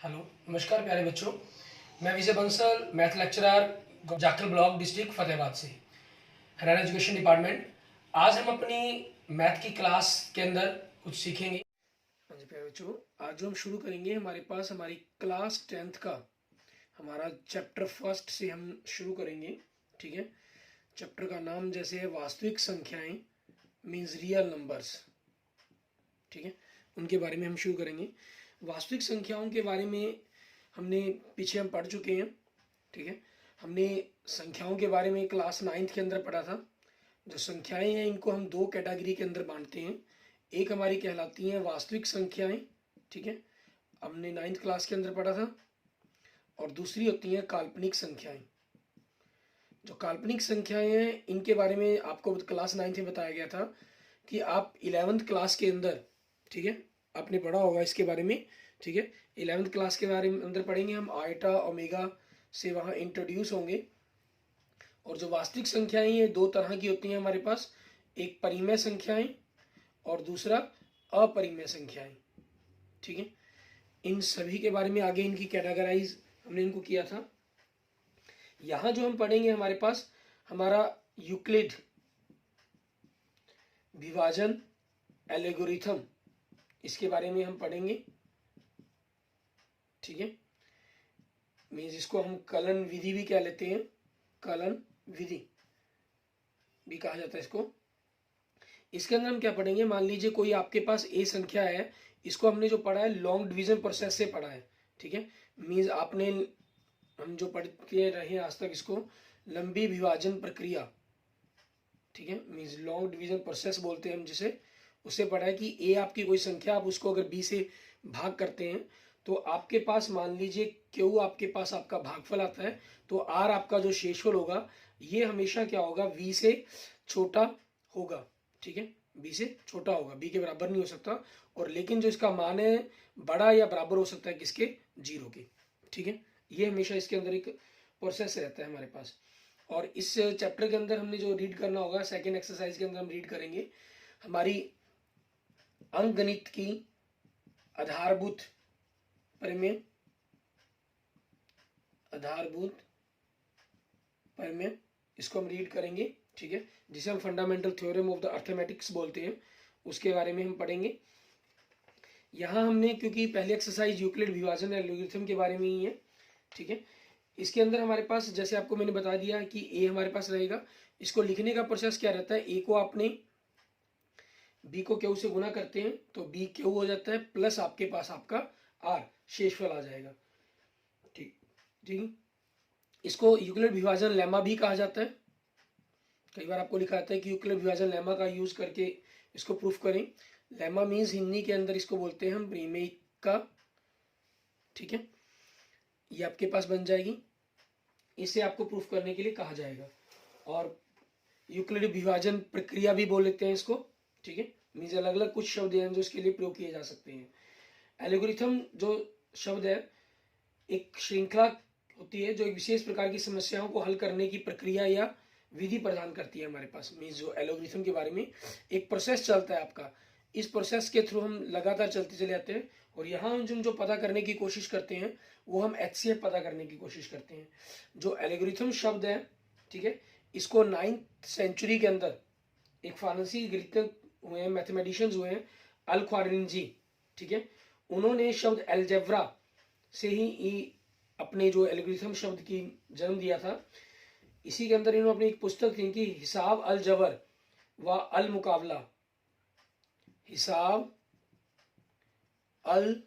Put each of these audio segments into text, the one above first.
Hello, नमस्कार प्यारे बच्चों। मैं Vijay Bansal, math lecturer, Jakhal block, district Fatehabad से, हरियाणा एजुकेशन डिपार्टमेंट। आज हम अपनी मैथ की क्लास के अंदर कुछ सीखेंगे। हाँ जी प्यारे बच्चों, आज जो हम शुरू करेंगे हमारे पास हमारी क्लास 10th का हमारा चैप्टर फर्स्ट से हम शुरू करेंगे। ठीक है, चैप्टर का नाम जैसे है वास्तविक संख्याएं, मीन्स रियल नंबर्स। ठीक है, उनके बारे में हम शुरू करेंगे। वास्तविक संख्याओं के बारे में हमने पीछे हम पढ़ चुके हैं। ठीक है, हमने संख्याओं के बारे में क्लास 9th के अंदर पढ़ा था। जो संख्याएं हैं इनको हम दो कैटेगरी के अंदर बांटते हैं। एक हमारी कहलाती हैं वास्तविक संख्याएं, ठीक है, हमने 9th क्लास के अंदर पढ़ा था। और दूसरी होती हैं काल्पनिक संख्याएं। जो काल्पनिक संख्याएं हैं इनके बारे में आपको क्लास 9th में बताया गया था कि आप 11th क्लास के अंदर, ठीक है, आपने पढ़ा होगा इसके बारे में। ठीक है, 11th क्लास के बारे में अंदर पढ़ेंगे हम, आइटा ओमेगा से वहाँ इंट्रोड्यूस होंगे। और जो वास्तविक संख्याएं ये दो तरह की होती हैं हमारे पास, एक परिमेय संख्याएं और दूसरा अपरिमेय संख्याएं। ठीक है, इन सभी के बारे में आगे इनकी कैटेगराइज हमने इनको किया था। यहाँ जो हम पढ़ेंगे हमारे पास हमारा यूक्लिड विभाजन एल्गोरिथम, इसके बारे में हम पढ़ेंगे। ठीक है, मीन्स इसको हम कलन विधि भी कह लेते हैं, कलन विधि भी कहा जाता है इसको। इसके अंदर हम क्या पढ़ेंगे, मान लीजिए कोई आपके पास ए संख्या है, इसको हमने जो पढ़ा है लॉन्ग डिवीजन प्रोसेस से पढ़ा है। ठीक है, मीन्स आपने हम जो पढ़ते रहे आज तक इसको लंबी विभाजन प्रक्रिया, ठीक है, मीन्स लॉन्ग डिवीजन प्रोसेस बोलते हैं हम जिसे, उससे पढ़ा है कि ए आपकी कोई संख्या, आप उसको अगर बी से भाग करते हैं तो आपके पास मान लीजिए क्यू आपके पास आपका भागफल आता है, तो आर आपका जो शेषफल होगा ये हमेशा क्या होगा, वी से छोटा होगा। ठीक है, बी से छोटा होगा, बी के बराबर नहीं हो सकता। और लेकिन जो इसका मान है बड़ा या बराबर हो सकता है किसके, जीरो के। ठीक है, ये हमेशा इसके अंदर एक प्रोसेस रहता है हमारे पास। और इस चैप्टर के अंदर हमने जो रीड करना होगा, सेकेंड एक्सरसाइज के अंदर हम रीड करेंगे हमारी अंकगणित की आधारभूत परिमेय, आधारभूत परिमेय, इसको हम रीड करेंगे। ठीक है, जिसे हम fundamental theorem of the arithmetics बोलते हैं, उसके बारे में हम पढ़ेंगे। यहाँ हमने क्योंकि पहली एक्सरसाइज यूक्लिड विभाजन एल्गोरिथम के बारे में ही है। ठीक है, इसके अंदर हमारे पास जैसे आपको मैंने बता दिया कि ए हमारे पास रहेगा, इसको लिखने का प्रोसेस क्या रहता है, ए को आपने बी को क्यू से गुना करते हैं तो बी क्यू हो जाता है, प्लस आपके पास आपका आर शेषफल आ जाएगा। ठीक ठीक, इसको यूक्लिड विभाजन लेमा भी कहा जाता है। कई बार आपको लिखा जाता है कि यूक्लिड विभाजन लेमा का यूज करके इसको प्रूफ करें। लेमा मीन्स हिंदी के अंदर इसको बोलते हैं हम प्रीमेयिका। ठीक है, ये आपके पास बन जाएगी, इसे आपको प्रूफ करने के लिए कहा जाएगा। और यूक्लिड विभाजन प्रक्रिया भी बोल लेते हैं इसको। ठीक है, मीन्स अलग अलग कुछ शब्द हैं जो इसके लिए प्रयोग किए जा सकते हैं। एल्गोरिथम जो शब्द है एक श्रृंखला होती है जो एक विशेष प्रकार की समस्याओं को हल करने की प्रक्रिया या विधि प्रदान करती है हमारे पास। मीन्स जो एल्गोरिथम के बारे में एक प्रोसेस चलता है आपका, इस प्रोसेस के थ्रू हम लगातार चलते चले जाते हैं। और यहाँ हम जो पता करने की कोशिश करते हैं वो हम HCF पता करने की कोशिश करते हैं। जो एल्गोरिथम शब्द है, ठीक है, इसको 9th सेंचुरी के अंदर एक फारसी गणितज्ञ हुए हैं, मैथमेटिशियंस हुए हैं, अल ख्वारिज़मी। ठीक है, उन्होंने शब्द एल्जेब्रा से ही अपने जो एल्गोरिथम शब्द की जन्म दिया था। इसी के अंदर इन्होंने अपनी एक पुस्तक थी कि हिसाब अल जबर व अल मुकाबला, हिसाब अल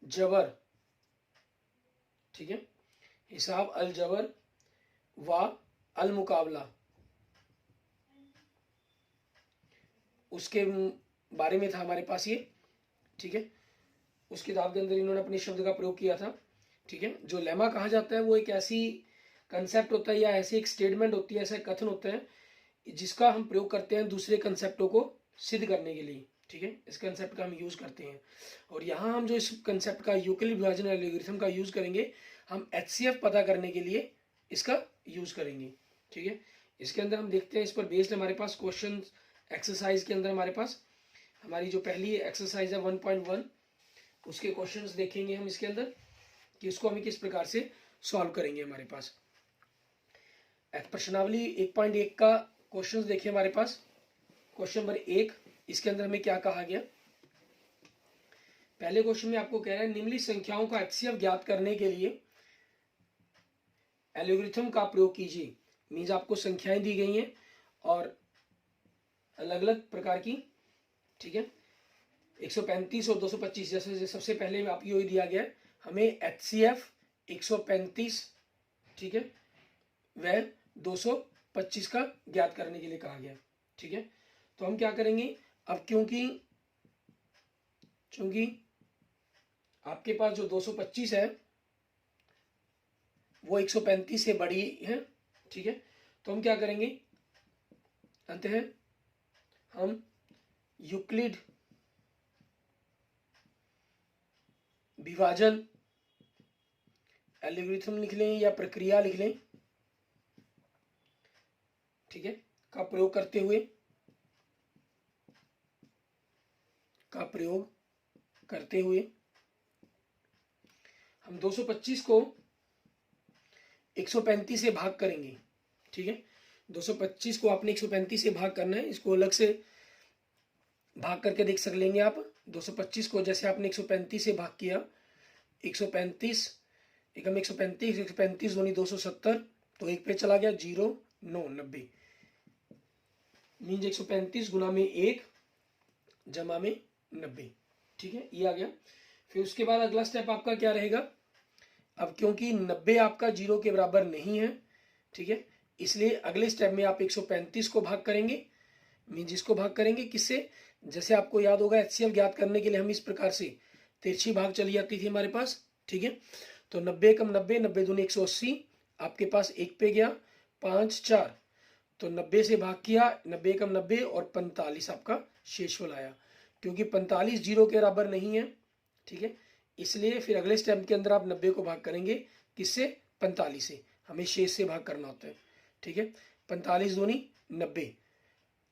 जबर, ठीक है, हिसाब अल जबर व अल मुकाबला, उसके बारे में था हमारे पास ये। ठीक है, उस किताब के अंदर इन्होंने अपने शब्द का प्रयोग किया था। ठीक है, जो लेमा कहा जाता है वो एक ऐसी कंसेप्ट होता है या ऐसी एक स्टेटमेंट होती है, ऐसा कथन होता है जिसका हम प्रयोग करते हैं दूसरे कंसेप्टों को सिद्ध करने के लिए। ठीक है, इस कंसेप्ट का हम यूज करते हैं। और यहाँ हम जो इस कंसेप्ट का यूक्लिड विभाजन एल्गोरिथम का यूज करेंगे, हम HCF पता करने के लिए इसका यूज करेंगे। ठीक है, इसके अंदर हम देखते हैं, इस पर बेस्ड हमारे पास क्वेश्चन एक्सरसाइज के अंदर हमारे पास हमारी जो पहली एक्सरसाइज है 1.1, उसके क्वेश्चंस देखेंगे हम इसके अंदर कि इसको हमें किस प्रकार से सॉल्व करेंगे। हमारे पास प्रश्नावली 1.1 का क्वेश्चंस देखिए हमारे पास। क्वेश्चन नंबर 1, इसके अंदर हमें क्या कहा गया। पहले क्वेश्चन में आपको कह रहा है निम्नलिखित संख्याओं का एचसीएफ ज्ञात करने के लिए एल्गोरिथम का प्रयोग कीजिए। मीन्स आपको संख्याएं दी गई हैं और अलग अलग प्रकार की, ठीक है, 135 और 225। जैसे सबसे पहले आप यही दिया गया है हमें एचसीएफ 135, ठीक है, वह 225 का ज्ञात करने के लिए कहा गया, ठीक है। तो हम क्या करेंगे अब, क्योंकि आपके पास जो 225 है वो 135 से बड़ी है, ठीक है। तो हम क्या करेंगे, अंततः हम यूक्लिड विभाजन एल्गोरिथम लिख लें या प्रक्रिया लिख लें, ठीक है, का प्रयोग करते हुए हम 225 को 135 से भाग करेंगे, ठीक है। 225 को आपने 135 से भाग करना है। इसको अलग से भाग करके देख सक लेंगे आप। 225 को जैसे आपने 135 से भाग किया, 135 एकम 135 135 दूनी 270, तो एक पे चला गया 0 9 90 मीन्स 135 गुना में 1 जमा में 90, ठीक है, ये आ गया। फिर उसके बाद अगला स्टेप आपका क्या रहेगा। अब क्योंकि 90 आपका 0 के बराबर नहीं है, ठीक है, इसलिए अगले स्टेप में आप 135 को भाग करेंगे। मीन्स इसको भाग करेंगे किससे, जैसे आपको याद होगा एचसीएफ ज्ञात करने के लिए हम इस प्रकार से तिरछी भाग चली जाती थी हमारे पास, ठीक है। तो 90 कम 90, 90 दूनी 180, आपके पास एक पे गया 5 4, तो 90 से भाग किया, 90 कम 90 और 45 आपका शेषफल आया। क्योंकि 45 0 के बराबर नहीं है, ठीक है, इसलिए फिर अगले स्टेप के अंदर आप 90 को भाग करेंगे किससे, 45 से। हमें शेष से भाग करना होता है, ठीक है। 45 दूनी 90,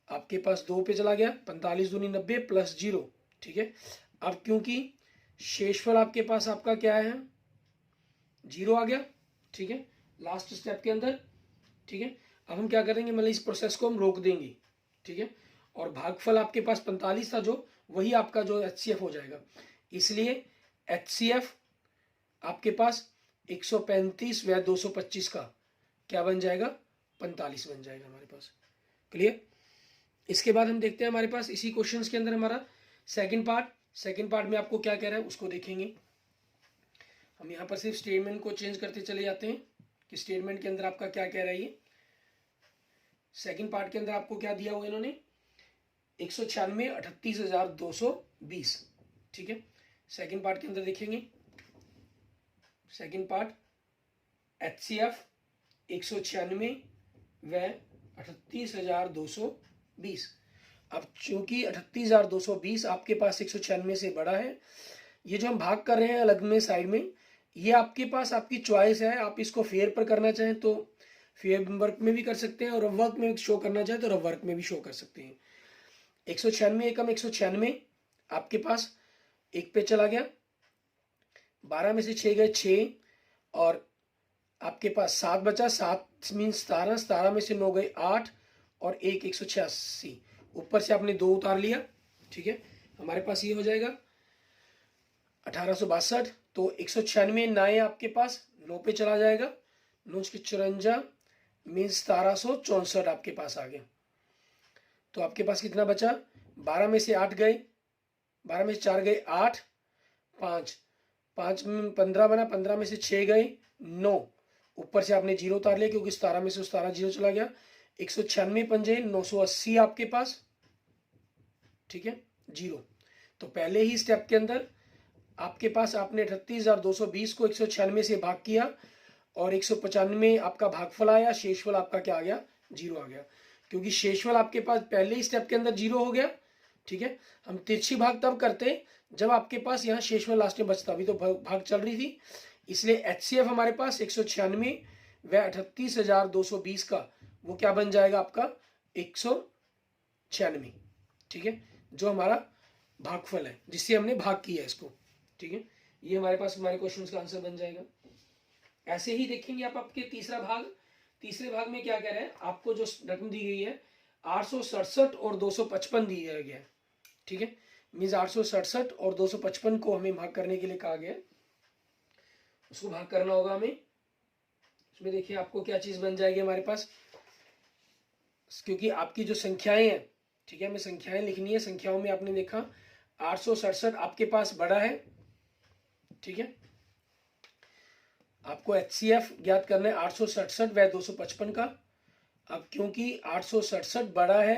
आपके पास 2 पे चला गया, 45 दूनी 90 प्लस 0, ठीक है। अब क्योंकि शेषफल आपके पास आपका क्या है, 0 आ गया, ठीक है, लास्ट स्टेप के अंदर, ठीक है। अब हम क्या करेंगे, मतलब इस प्रोसेस को हम रोक देंगे, ठीक है, और भागफल आपके पास 45 था जो, वही आपका जो एचसीएफ हो जाएगा। इसलिए एचसीएफ आपके पास 135 व 225 का क्या बन जाएगा, 45 बन जाएगा हमारे पास। क्लियर। इसके बाद हम देखते हैं हमारे पास इसी क्वेश्चंस के अंदर हमारा सेकंड पार्ट में आपको क्या कह रहा है उसको देखेंगे। हम यहाँ पर सिर्फ स्टेटमेंट को चेंज करते चले जाते हैं कि स्टेटमेंट के अंदर आपका क्या कह रहा है। ये सेकंड पार्ट के अंदर आपको क्या दिया हुआ इन्होंने, 196 38,220, ठीक है। सेकंड पार्ट के अंदर देखेंगे, सेकंड पार्ट एचसीएफ 196 व 38,220। अब चूंकि 38,220 आपके पास 196 से बड़ा है, ये जो हम भाग कर रहे हैं अलग में साइड में, ये आपके पास आपकी चॉइस है। आप इसको फेयर पर करना चाहें तो फेयर वर्क में भी कर सकते हैं, और रफ वर्क में शो करना चाहें तो रफ वर्क में भी शो कर सकते हैं। 196 एकम 196 आपके पास एक पे चला गया, 12 में से 6 गए 6, और आपके पास 7 बचा, 7 मीन्स 17, 17 में से 9 गए 8, और 186, ऊपर से आपने 2 उतार लिया, ठीक है। हमारे पास ये हो जाएगा 1862। तो 196 नए आपके पास 9 पे चला जाएगा, 9 के 54 मीन्स 1764 आपके पास आ गया। तो आपके पास कितना बचा, 12 में से 8 गए, 12 में से 4 गए 8, 5 में 15 बना, 15 में से 6 गए 9, ऊपर से आपने 0 उतार लिया क्योंकि 17 में से 17 0 चला गया। 196 पंजे 980 आपके पास, ठीक है, 0। तो पहले ही स्टेप के अंदर आपके पास आपने 38,220 को 196 से भाग किया, और 195 आपका भागफल आया, शेषफल आपका क्या आ गया, 0 आ गया। क्योंकि शेषफल आपके पास पहले ही स्टेप के अंदर 0 हो गया, ठीक है। हम तिरछी भाग तब करते जब आपके पास यहाँ शेषफल लास्ट में बचता, अभी तो भाग चल रही थी, इसलिए एचसीएफ हमारे पास 196 व 38,220 का वो क्या बन जाएगा आपका 196, ठीक है, जो हमारा भागफल है जिससे हमने भाग किया इसको, ठीक है, ये हमारे पास हमारे क्वेश्चन का आंसर बन जाएगा। ऐसे ही देखेंगे आप आपके तीसरे भाग में क्या कह रहे हैं, आपको जो रकम दी गई है 867 और 255 दिया गया है। ठीक है, मीन्स 867 और 255 को हमें भाग करने के लिए कहा गया है, उसको भाग करना होगा हमें। उसमें देखिए आपको क्या चीज बन जाएगी हमारे पास, क्योंकि आपकी जो संख्याएं हैं, ठीक है, हमें संख्याएं लिखनी है। संख्याओं में आपने देखा 867 आपके पास बड़ा है, ठीक है, आपको HCF ज्ञात करना है 867 व 255 का। अब क्योंकि 867 बड़ा है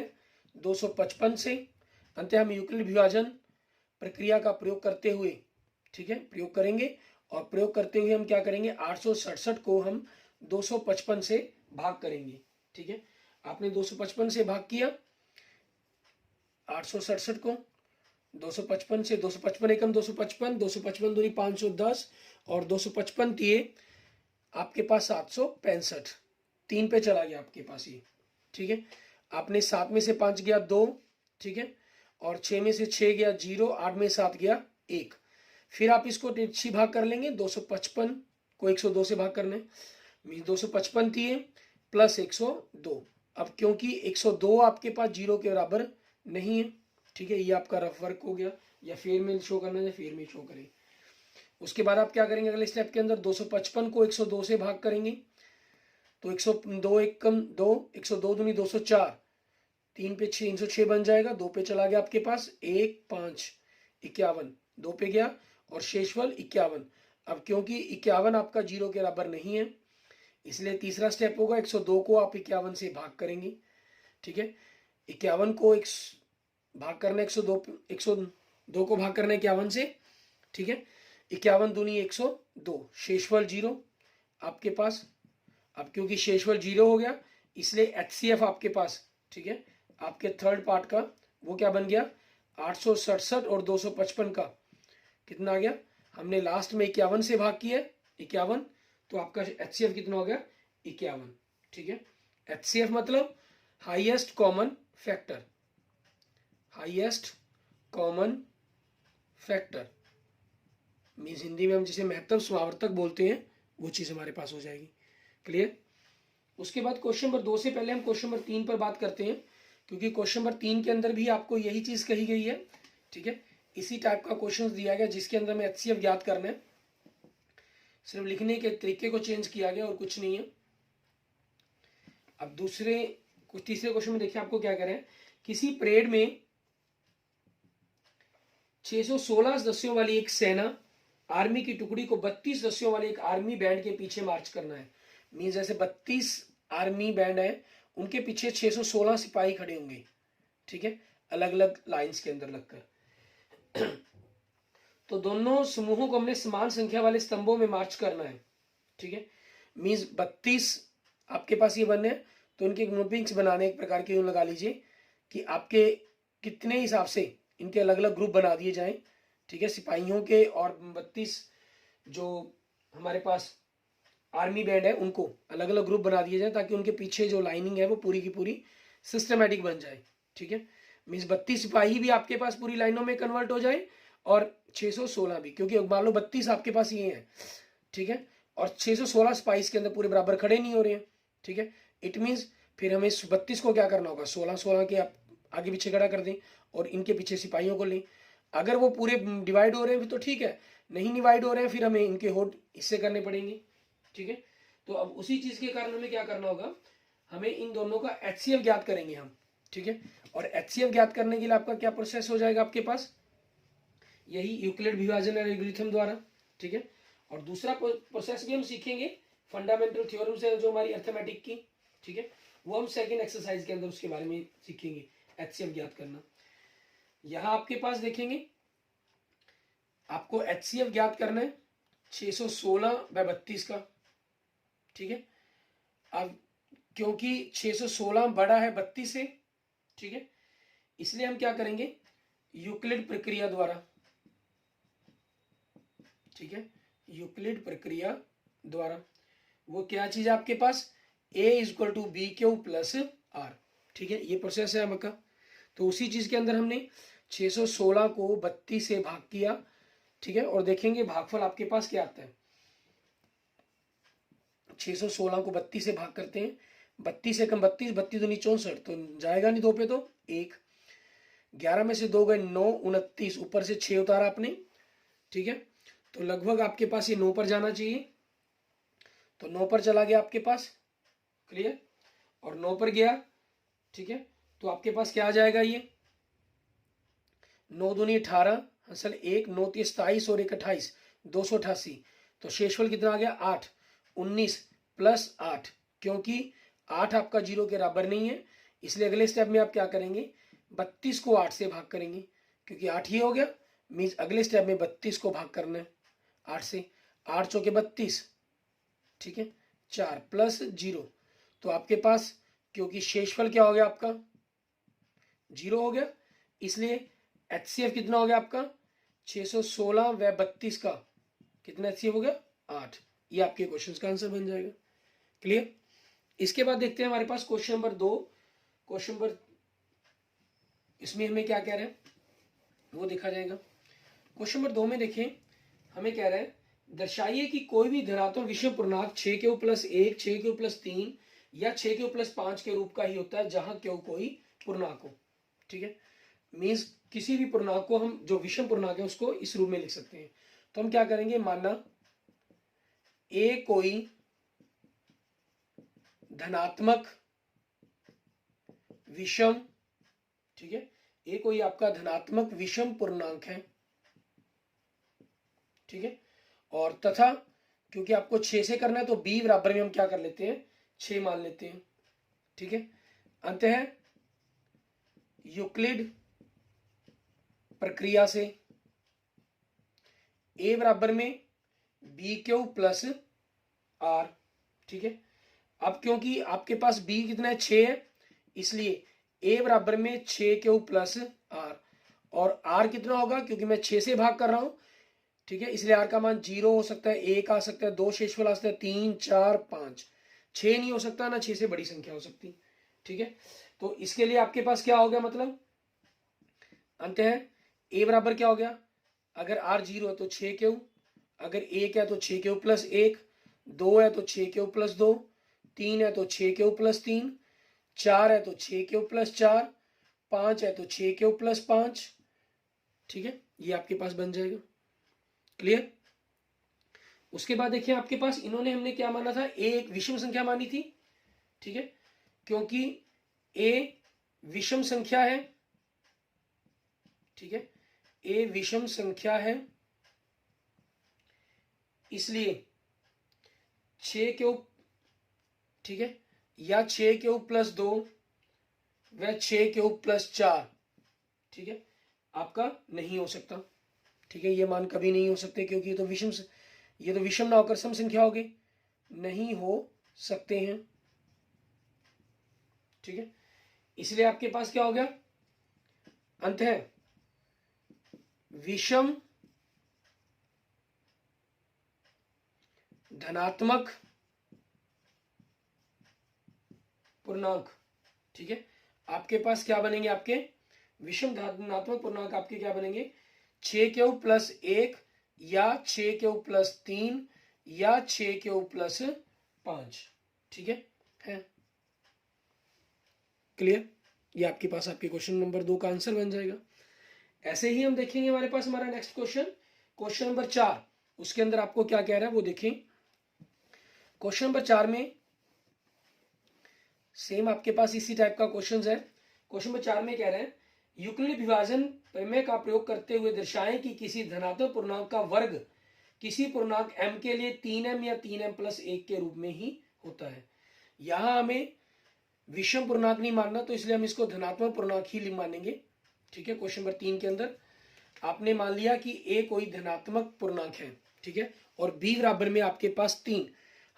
255 से, अंत हम यूक्लिड विभाजन प्रक्रिया का प्रयोग करते हुए, ठीक है, प्रयोग करेंगे। और प्रयोग करते हुए हम क्या करेंगे, 867 को हम 255 से भाग करेंगे। ठीक है, आपने 255 से भाग किया 867 को, 255 से 255 एकम 255, 255 दूनी 510 और 255 दिए आपके पास 765, 3 पे चला गया आपके पास ये। ठीक है, आपने 7 में से 5 गया 2, ठीक है, और 6 में से 6 गया 0, 8 में 7 गया 1। फिर आप इसको 6 भाग कर लेंगे, 255 को 102 से भाग करना है, 255 दिए प्लस 102। अब क्योंकि 102 आपके पास 0 के बराबर नहीं है, ठीक है, ये आपका रफ वर्क हो गया, या फेर में शो करना है, फेर में शो करें। उसके बाद आप क्या करेंगे अगले स्टेप के अंदर, 255 को 102 से भाग करेंगे, तो 102 एकम 2, 102 दूनी 204, 3 पे 6, 306 बन जाएगा। 2 पे चला गया आपके पास 1, 5, 51, 2 पे गया और शेषफल 51। अब क्योंकि 51 आपका 0 के बराबर नहीं है, इसलिए तीसरा स्टेप होगा 102 को आप 51 से भाग करेंगे। ठीक है, 51 को भाग करना 102 को भाग करना 51 से, ठीक है, 51 दूनी 102, शेषफल 0 आपके पास। अब क्योंकि शेषफल 0 हो गया, इसलिए HCF आपके पास, ठीक है, आपके थर्ड पार्ट का वो क्या बन गया, 867 और 255 का कितना आ गया, हमने लास्ट में 51 से भाग किया 51, तो आपका HCF कितना हो गया 51। ठीक है, HCF मतलब highest common factor, highest common factor means Hindi में हम जिसे महत्तम समावर्तक बोलते हैं, वो चीज हमारे पास हो जाएगी। क्लियर। उसके बाद क्वेश्चन नंबर 2 से पहले हम क्वेश्चन नंबर 3 पर बात करते हैं, क्योंकि क्वेश्चन नंबर 3 के अंदर भी आपको यही चीज कही गई है। ठीक है, इसी टाइप का क्वेश्चन दिया गया जिसके अंदर में HCF ज्ञात करना है, सिर्फ लिखने के तरीके को चेंज किया गया और कुछ नहीं है। अब तीसरे क्वेश्चन में देखिए आपको क्या कह रहे हैं, किसी परेड में 616 सदस्यों वाली एक सेना आर्मी की टुकड़ी को 32 सदस्यों वाले एक आर्मी बैंड के पीछे मार्च करना है। मीन्स जैसे 32 आर्मी बैंड है, उनके पीछे 616 सिपाही खड़े होंगे, ठीक है, अलग अलग लाइंस के अंदर लगकर। तो दोनों समूहों को हमने समान संख्या वाले स्तंभों में मार्च करना है। ठीक है, मीन्स 32 आपके पास ये बनने हैं, तो उनके ग्रुपिंग्स बनाने एक प्रकार की लगा लीजिए कि आपके कितने हिसाब से इनके अलग अलग ग्रुप बना दिए जाएं। ठीक है, सिपाहियों के और 32 जो हमारे पास आर्मी बैंड है उनको अलग अलग ग्रुप बना दिए जाए, ताकि उनके पीछे जो लाइनिंग है वो पूरी की पूरी सिस्टमेटिक बन जाए। ठीक है, मीन्स 32 सिपाही भी आपके पास पूरी लाइनों में कन्वर्ट हो जाए और 616 भी, क्योंकि मान लो 32 आपके पास ये है, ठीक है, और 616 सिपाही के अंदर पूरे बराबर खड़े नहीं हो रहे हैं। ठीक है, इट मीन्स फिर हमें 32 को क्या करना होगा, 16 के आप आगे पीछे खड़ा कर दें और इनके पीछे सिपाहियों को लें। अगर वो पूरे डिवाइड हो रहे हैं तो ठीक है, नहीं डिवाइड हो रहे हैं फिर हमें इनके होड हिस्से करने पड़ेंगे। ठीक है, तो अब उसी चीज के कारण हमें क्या करना होगा, हमें इन दोनों का HCF ज्ञात करेंगे हम। ठीक है, और HCF ज्ञात करने के लिए आपका क्या प्रोसेस हो जाएगा आपके पास, यही यूक्लिड विभाजन एल्गोरिथम द्वारा। ठीक है, और दूसरा प्रोसेस भी हम सीखेंगे फंडामेंटल थ्योरम से जो हमारी अर्थमेटिक की, ठीक है, वो हम सेकेंड एक्सरसाइज के अंदर उसके बारे में सीखेंगे, HCF ज्ञात करना। यहां आपके पास देखेंगे आपको HCF ज्ञात करना है 616/32 का। ठीक है, अब क्योंकि 616 बड़ा है 32 से, ठीक है, इसलिए हम क्या करेंगे, यूक्लिड प्रक्रिया द्वारा, ठीक है, यूक्लिड प्रक्रिया द्वारा, वो क्या चीज है आपके पास, A = BQ + R। ठीक है, ये प्रोसेस है आपका। तो उसी चीज के अंदर हमने 616 को 32 से भाग किया, ठीक है, और देखेंगे भागफल आपके पास क्या आता है। 616 को 32 से भाग करते हैं, 32 से कम 32, 32 दूनी 64, तो जाएगा नहीं 2 पे, तो 1, 11 में से 2 गए 9, 29, ऊपर से 6 उतारा आपने, ठीक है, तो लगभग आपके पास ये 9 पर जाना चाहिए, तो 9 पर चला गया आपके पास, क्लियर, और 9 पर गया, ठीक है, तो आपके पास क्या आ जाएगा, ये 9 दूनी 18, असल 1, 9 3 27 और 1 28, 288, तो शेषफल कितना आ गया 8, 19 प्लस 8, क्योंकि 8 आपका 0 के बराबर नहीं है, इसलिए अगले स्टेप में आप क्या करेंगे, 32 को 8 से भाग करेंगे, क्योंकि 8 ही हो गया, मीन्स अगले स्टेप में 32 को भाग करना है 8 से, 8 चौके 32, ठीक है, 4 प्लस 0, तो आपके पास क्योंकि शेषफल क्या हो गया आपका 0 हो गया, इसलिए HCF कितना हो गया आपका 616 व 32 का कितना HCF हो गया 8, ये आपके क्वेश्चन का आंसर बन जाएगा, क्लियर। इसके बाद देखते हैं हमारे पास क्वेश्चन नंबर 2, क्वेश्चन नंबर, इसमें हमें क्या कह रहे हैं वो देखा जाएगा। क्वेश्चन नंबर 2 में देखें, हमें कह रहा है दर्शाइए कि कोई भी धनात्मक विषम पूर्णांक 6 क्यू प्लस 1, 6 क्यू प्लस 3 या 6 क्यू प्लस 5 के रूप का ही होता है जहां क्यू कोई पूर्णांक हो, ठीक है, मीन्स किसी भी पूर्णांक को हम जो विषम पूर्णांक है उसको इस रूप में लिख सकते हैं। तो हम क्या करेंगे, मानना ए कोई धनात्मक विषम, ठीक है, ए कोई आपका धनात्मक विषम पूर्णांक है, ठीक है, और तथा क्योंकि आपको 6 से करना है तो b बराबर में हम क्या कर लेते हैं 6 मान लेते हैं, ठीक है, अंततः यूक्लिड प्रक्रिया से a बराबर में बी क्यू प्लस आर, ठीक है, अब क्योंकि आपके पास b कितना है 6 है, इसलिए a बराबर में 6 क्यू प्लस आर, और r कितना होगा क्योंकि मैं 6 से भाग कर रहा हूं, ठीक है, इसलिए r का मान 0 हो सकता है, 1 आ सकता है, 2 शेषफल आ सकता है, 3 4 5, 6 नहीं हो सकता ना, 6 से बड़ी संख्या हो सकती, ठीक है, तो इसके लिए आपके पास क्या हो गया, मतलब अंततः a बराबर क्या हो गया, अगर r 0 है तो 6 क्यू, अगर 1 है तो 6 क्यू प्लस 1, 2 है तो 6 क्यू प्लस 2, 3 है तो 6 क्यू प्लस 3, 4 है तो 6 क्यू प्लस 4, 5 है तो 6 क्यू प्लस 5, ठीक है, ये आपके पास बन जाएगा, क्लियर। उसके बाद देखिए आपके पास इन्होंने हमने क्या माना था, a एक विषम संख्या मानी थी, ठीक है, क्योंकि a विषम संख्या है, ठीक है, a विषम संख्या है, इसलिए 6 क्यूब, ठीक है, या 6 क्यूब प्लस 2 व 6 क्यूब प्लस 4, ठीक है, आपका नहीं हो सकता, ठीक है, ये मान कभी नहीं हो सकते क्योंकि ये तो विषम ना होकर सम संख्या होगी, नहीं हो सकते हैं, ठीक है, इसलिए आपके पास क्या हो गया, अंततः विषम धनात्मक पूर्णांक, ठीक है, आपके पास क्या बनेंगे, आपके विषम धनात्मक पूर्णांक आपके क्या बनेंगे, 6 क्यूब प्लस 1 या 6 क्यूब प्लस 3 या 6 क्यूब प्लस 5, ठीक है क्लियर, ये आपके पास आपके क्वेश्चन नंबर 2 का आंसर बन जाएगा। ऐसे ही हम देखेंगे हमारे पास हमारा नेक्स्ट क्वेश्चन, क्वेश्चन नंबर 4, उसके अंदर आपको क्या कह रहा है वो देखें। क्वेश्चन नंबर 4 में सेम आपके पास इसी टाइप का क्वेश्चन है। क्वेश्चन नंबर 4 में कह रहे हैं यूक्लिड विभाजन प्रमेय का प्रयोग करते हुए दर्शाएं कि किसी धनात्मक पूर्णांक का वर्ग किसी पूर्णांक m के लिए 3m या 3m प्लस 1 के रूप में ही होता है। यहां हमें विषम पूर्णांक नहीं मानना, तो इसलिए हम इसको धनात्मक पूर्णांक ही मानेंगे, ठीक है। क्वेश्चन नंबर 3 के अंदर आपने मान लिया कि a कोई धनात्मक पूर्णांक है, ठीक है, और b बराबर में आपके पास 3,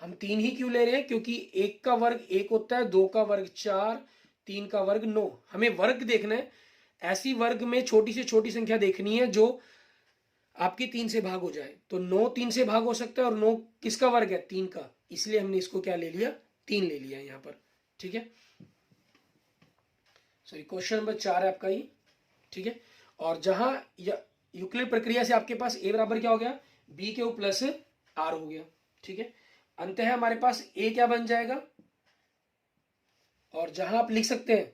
हम 3 ही क्यों ले रहे हैं, क्योंकि 1 का वर्ग 1 होता है, 2 का वर्ग 4, 3 का वर्ग 9, हमें वर्ग देखना है, ऐसी वर्ग में छोटी से छोटी संख्या देखनी है जो आपकी 3 से भाग हो जाए, तो 9 3 से भाग हो सकता है, और 9 किसका वर्ग है 3 का, इसलिए हमने इसको क्या ले लिया 3 ले लिया यहाँ पर, ठीक है। सॉरी क्वेश्चन नंबर 4 है आपका ये, ठीक है, और जहां यूक्लिड प्रक्रिया से आपके पास a बराबर क्या हो गया, बी क्यू प्लस आर हो गया। ठीक है, अंत है हमारे पास a क्या बन जाएगा, और जहां आप लिख सकते हैं,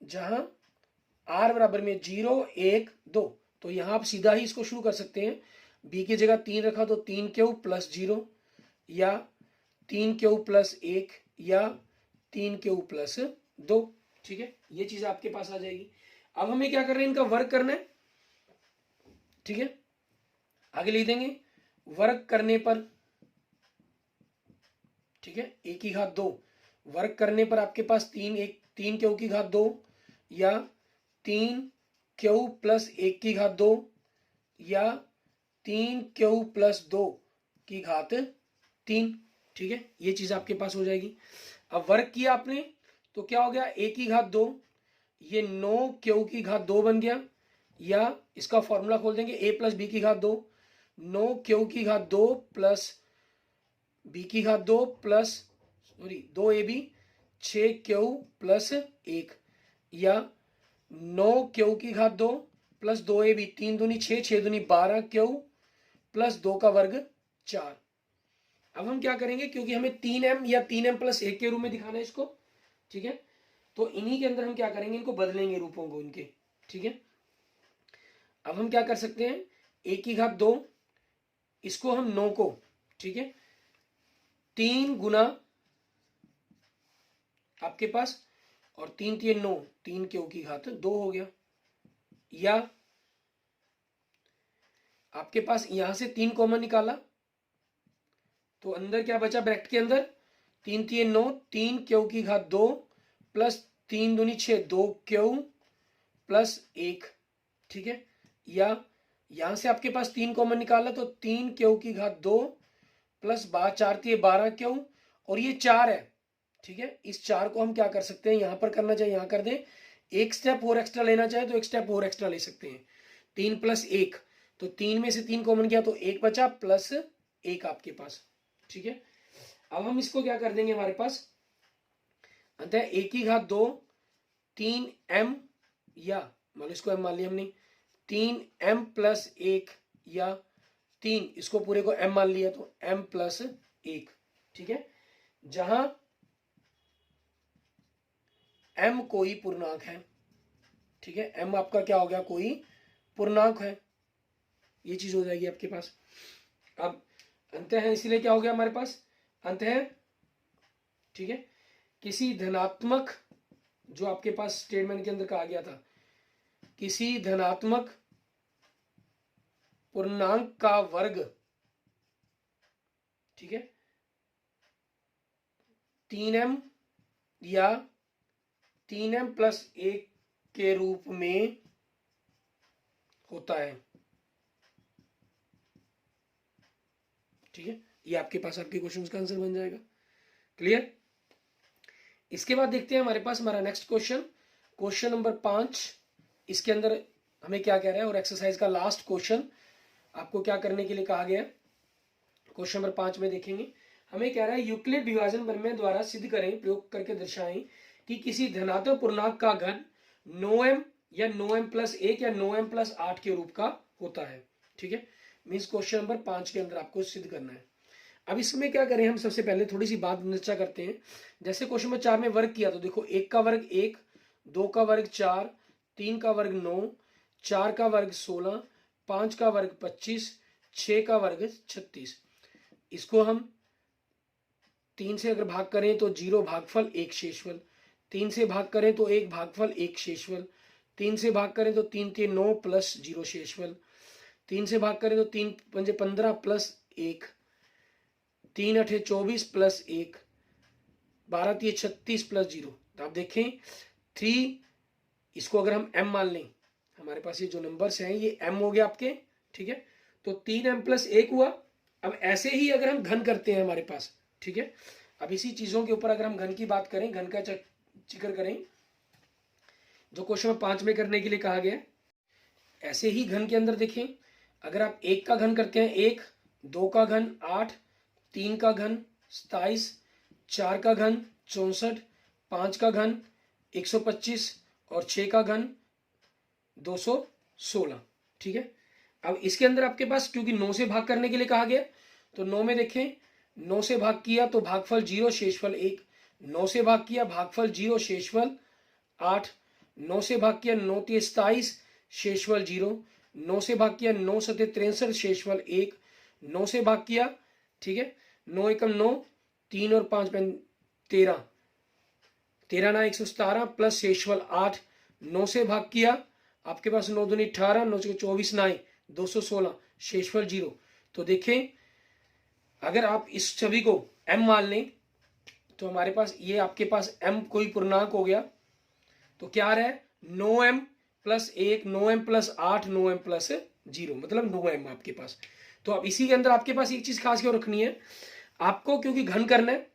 जहां r बराबर में 0 1 2, तो यहां आप सीधा ही इसको शुरू कर सकते हैं। b की जगह 3 रखा तो 3 क्यू प्लस 0, या 3 क्यू प्लस 1, या 3 क्यू प्लस 2। ठीक है, ये चीज आपके पास आ जाएगी। अब हमें क्या कर रहे हैं, इनका वर्क करना है। ठीक है, आगे लिख देंगे वर्क करने पर, ठीक है, a की घात 2, वर्क करने पर आपके पास 3 क्यू की घात 2, या 3 क्यू प्लस 1 की घात 2, या 3 क्यू प्लस 2 की घात 3। ठीक है, ये चीज आपके पास हो जाएगी। अब वर्क किया आपने तो क्या हो गया, a की घात 2, ये 9 क्यू की घात 2 बन गया, या इसका फॉर्मूला खोल देंगे, a प्लस बी की घात 2, 9 क्यू की घात 2 प्लस बी की घात 2 प्लस 2ab 6 क्यू प्लस 1, या 9 क्यू की घात 2 प्लस 2ab 3 दूनी 6 6 दूनी 12 क्यू प्लस 2 का वर्ग 4। अब हम क्या करेंगे, क्योंकि हमें 3m या 3m प्लस 1 के रूप में दिखाना है इसको। ठीक है, तो इन्हीं के अंदर हम क्या करेंगे, इनको बदलेंगे रूपों को इनके। ठीक है, अब हम क्या कर सकते हैं, a की घात 2, इसको हम 9 को, ठीक है, 3 गुना आपके पास, और 3 3 9, 3 क्यू की घात 2 हो गया, या आपके पास यहां से 3 कॉमन निकाला तो अंदर क्या बचा, ब्रैकेट के अंदर 3 3 9, 3 क्यू की घात 2 प्लस 3 दूनी 6, 2 क्यू प्लस 1। ठीक है, या यहां से आपके पास 3 कॉमन निकाला तो 3 क्यू की घात 2 प्लस 12 क्यू, और ये 4 है। ठीक है, इस 4 को हम क्या कर सकते हैं, यहां पर करना चाहे यहां कर दें, एक स्टेप और एक्स्ट्रा लेना चाहे तो एक स्टेप और एक्स्ट्रा ले सकते हैं। 3 प्लस 1, तो 3 में से 3 कॉमन किया तो 1 बचा प्लस 1 आपके पास। ठीक है, अब हम इसको क्या कर देंगे, हमारे पास अंतः a की घात 2 3m, या मान लो इसको m मान लिया हमने, 3m प्लस 1, या 3, इसको पूरे को m मान लिया तो m प्लस 1। ठीक है, जहां m कोई पूर्णांक है। ठीक है, m आपका क्या हो गया, कोई पूर्णांक है, ये चीज हो जाएगी आपके पास। अब अंत है, इसीलिए क्या हो गया हमारे पास, अंत है, ठीक है, किसी धनात्मक, जो आपके पास स्टेटमेंट के अंदर कहा गया था, किसी धनात्मक पूर्णांक का वर्ग, ठीक है, 3m या 3m प्लस 1 के रूप में होता है। ठीक है, ये आपके पास आपके क्वेश्चन का आंसर बन जाएगा। क्लियर। इसके बाद देखते हैं हमारे पास हमारा नेक्स्ट क्वेश्चन, क्वेश्चन नंबर 5। इसके अंदर हमें क्या कह रहा है, और एक्सरसाइज का लास्ट क्वेश्चन आपको क्या करने के लिए कहा गया, क्वेश्चन नंबर 5 में देखेंगे। हमें कह रहा है यूक्लिड विभाजन प्रमेय द्वारा सिद्ध करें, प्रयोग करके दर्शाएं कि किसी धनात्मक पूर्णांक का घन 9m या 9m प्लस 1 या 9m प्लस 8 के रूप का होता है। ठीक है, मीन्स क्वेश्चन नंबर 5 के अंदर आपको सिद्ध करना है। अब इसमें क्या करें, हम सबसे पहले थोड़ी सी बात चर्चा करते हैं। जैसे क्वेश्चन नंबर 4 में वर्ग किया तो देखो 1 का वर्ग 1, 2 का वर्ग 4, 3 का वर्ग 9, 4 का वर्ग 16, 5 का वर्ग 25, 6 का वर्ग 36। इसको हम 3 से अगर भाग करें तो 0 भागफल 1 शेषफल, 3 से भाग करें तो 1 भागफल 1 शेषफल, 3 से भाग करें तो 3 3 9 प्लस 0 शेषफल, 3 से भाग करें तो 3 5 15 प्लस 1, 3 8 24 प्लस 1, 12 3 36 प्लस 0। तो आप देखें 3, इसको अगर हम m मान लें, हमारे पास ये जो नंबर्स हैं ये m हो गया आपके। ठीक है, तो 3m प्लस 1 हुआ। अब ऐसे ही अगर हम घन करते हैं हमारे पास, ठीक है, अब इसी चीजों के ऊपर अगर हम घन की बात करें, घन का जिक्र करें, जो क्वेश्चन 5 में करने के लिए कहा गया, ऐसे ही घन के अंदर देखें, अगर आप 1 का घन करते हैं 1, 2 का घन 8, 3 का घन 27, 4 का घन 64, 5 का घन 125 और 6 का घन 216। ठीक है, अब इसके अंदर आपके पास क्योंकि 9 से भाग करने के लिए कहा गया, तो 9 में देखें 9 से भाग किया तो भागफल 0 शेषफल 1, 9 से भाग किया भागफल 0 शेषफल 8, 9 से भाग किया 9 3 27 शेषफल 0, 9 से भाग किया 9 7 63 शेषफल 1, 9 से भाग किया, ठीक है, 9 एकम 9, 3 और 5 13, 13 ना 117 प्लस शेषफल 8, 9 से भाग किया आपके पास 9 दूनी 18, 9 से 24 9 216 शेषफल 0। तो देखें अगर आप इस छवि को m मान लें तो हमारे पास ये आपके पास m कोई पूर्णांक हो गया, तो क्या आ रहा है 9m plus 1, 9m plus 8, 9m plus 0, मतलब 9m आपके पास। तो अब इसी के अंदर आपके पास एक चीज खास क्यों रखनी है आपको, क्योंकि घन करना है।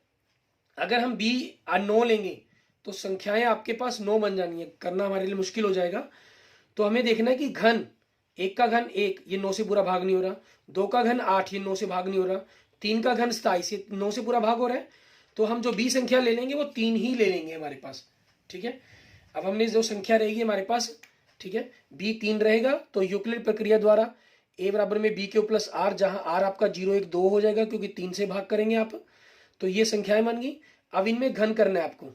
अगर हम b 9 लेंगे तो संख्याएं आपके पास 9 बन जानी है, करना हमारे लिए मुश्किल हो जाएगा। तो हमें देखना है कि घन, 1 का घन 1, ये 9 से पूरा भाग नहीं हो रहा, 2 का घन 8, ये 9 से भाग नहीं हो रहा, 3 का घन 27, ये 9 से पूरा भाग हो रहा है। तो हम जो b संख्या ले लेंगे वो 3 ही ले लेंगे हमारे पास, ठीक है। अब हमने जो संख्या रहेगी हमारे पास, ठीक है, b 3 रहेगा, तो यूक्लिड प्रक्रिया द्वारा a बराबर में b क्यूब प्लस r, जहां r आपका 0 1 2 हो जाएगा क्योंकि 3 से भाग करेंगे आप, तो ये संख्याएं बन गई। अब इनमें घन करना है आपको,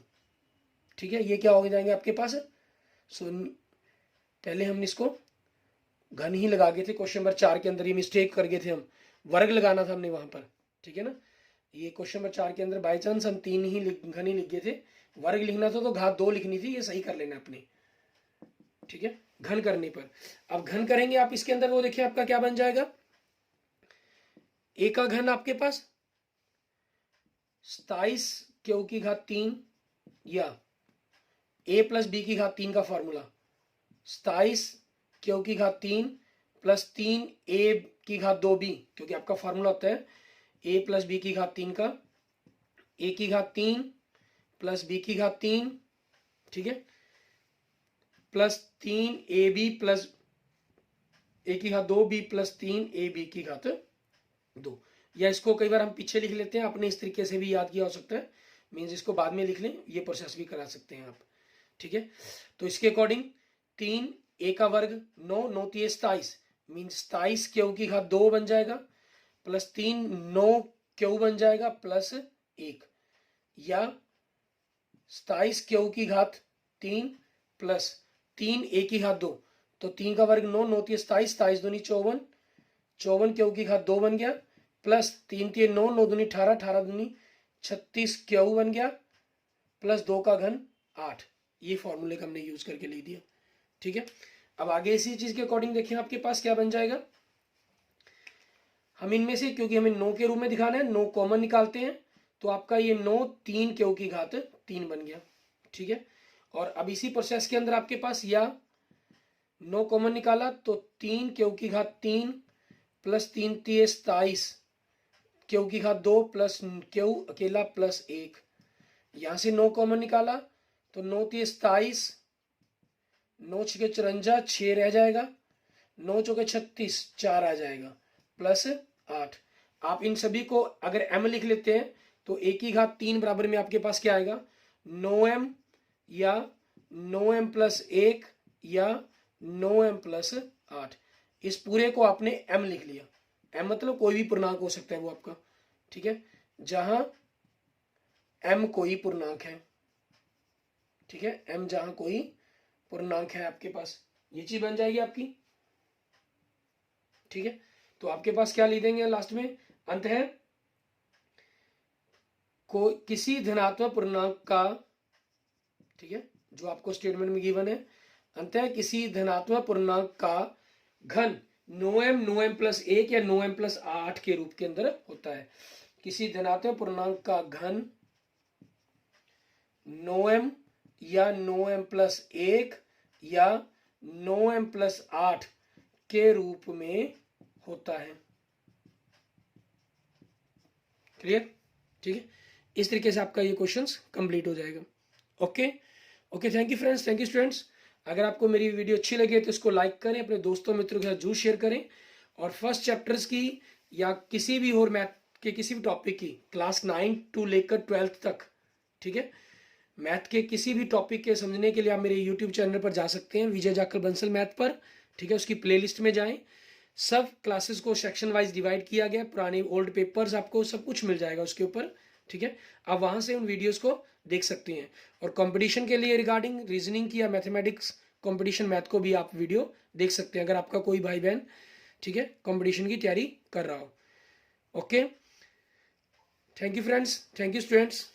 ठीक है, ये क्या हो जाएंगे आपके पास। सो पहले हमने इसको घन ही लगा गए थे क्वेश्चन नंबर 4 के अंदर, ये मिस्टेक कर गए थे हम, वर्ग लगाना था हमने वहां पर, ठीक है ना। ये क्वेश्चन नंबर 4 के अंदर बाई चांस हम 3 ही घन ही लिख गए थे, वर्ग लिखना था तो घात 2 लिखनी थी, ये सही कर लेना अपने, ठीक है, घन करने पर। अब घन करेंगे आप इसके अंदर, वो देखिए आपका क्या बन जाएगा, a का घन आपके पास 27 क्यू की घात 3, या a प्लस b की घात 3 का फॉर्मूला 27 क्यू की घात 3 प्लस 3 a की घात 2b, क्योंकि आपका फॉर्मूला होता है a प्लस b की घात 3 का, a की घात 3 प्लस b की घात 3, ठीक है, प्लस 3 ab प्लस a की घात 2b प्लस 3 ab की घात 2। या इसको कई बार हम पीछे लिख लेते हैं, आपने इस तरीके से भी याद किया हो सकता है, मीन्स इसको बाद में लिख लें, ये प्रोसेस भी करा सकते हैं आप, ठीक है। तो इसके अकॉर्डिंग 3 a का वर्ग 9 9 3 27, मीन्स 27 क्यू की घात 2 बन जाएगा, प्लस 3 9 क्यू बन जाएगा प्लस 1, या 27 क्यू की घात 3 प्लस 3 a की घात 2, तो 3 का वर्ग 9 9 3 27, 27 दूनी 54, 54 क्यू की घात 2 बन गया, प्लस 3 3 9 9 दूनी 18, 18 दूनी 36 क्यू बन गया, प्लस 2 का घन 8। ये फॉर्मूले का हमने यूज करके लिख दिया, ठीक है। अब आगे इसी चीज के अकॉर्डिंग देखिए आपके पास क्या बन जाएगा, हम इनमें से क्योंकि हमें 9 के रूप में दिखाना है, 9 कॉमन निकालते हैं, तो आपका ये 9 3 क्यू की घात 3 बन गया, ठीक है। और अब इसी प्रोसेस के अंदर आपके पास या 9 कॉमन निकाला तो 3 क्यू की घात 3 प्लस 3 3 27 क्यू की घात 2 प्लस क्यू अकेला प्लस 1, यहां से 9 कॉमन निकाला तो 9 3 27, 9 6 54, 6 रह जाएगा, 9 चौके 36, 4 आ जाएगा प्लस 8। आप इन सभी को अगर m लिख लेते हैं तो a की घात 3 बराबर में आपके पास क्या आएगा 9m, या 9m प्लस 1, या 9m प्लस 8। इस पूरे को आपने m लिख लिया, m मतलब कोई भी पूर्णांक हो सकता है वो आपका, ठीक है, जहां m कोई पूर्णांक है, ठीक है, m जहां कोई पूर्णांक है आपके पास, ये चीज बन जाएगी आपकी, ठीक है। तो आपके पास क्या लिख देंगे लास्ट में, अंत है को किसी धनात्मक पूर्णांक का, ठीक है, जो आपको स्टेटमेंट में गिवन है, अंत है किसी धनात्मक पूर्णांक का घन 9m 9m प्लस 1 या 9m प्लस 8 के रूप के अंदर होता है। किसी धनात्मक पूर्णांक का घन 9m या 9m प्लस 1 या 9m प्लस 8 के रूप में होता है, क्लियर, ठीक है। इस तरीके से आपका ये क्वेश्चंस कंप्लीट हो जाएगा। Okay okay, thank you friends, thank you students. अगर आपको मेरी वीडियो अच्छी लगे तो इसको लाइक करें, अपने दोस्तों मित्रों के साथ जरूर शेयर करें, और फर्स्ट चैप्टर्स की या किसी भी और मैथ के किसी भी टॉपिक की क्लास 9 टू लेकर 12th तक, ठीक है, मैथ के किसी भी टॉपिक के समझने के लिए आप मेरे यूट्यूब चैनल पर जा सकते हैं, विजय जाखल बंसल मैथ पर, ठीक है, उसकी प्लेलिस्ट में जाएं, सब क्लासेस को सेक्शन वाइज डिवाइड किया गया, पुराने ओल्ड पेपर्स आपको सब कुछ मिल जाएगा उसके ऊपर, ठीक है। आप वहाँ से उन वीडियोस को देख सकते हैं। और कंपटीशन के लिए रिगार्डिंग रीजनिंग की या मैथमेटिक्स कंपटीशन मैथ को भी आप वीडियो देख सकते हैं अगर आपका कोई भाई बहन, ठीक है, कंपटीशन की तैयारी कर रहा हो। Okay, thank you friends, thank you students.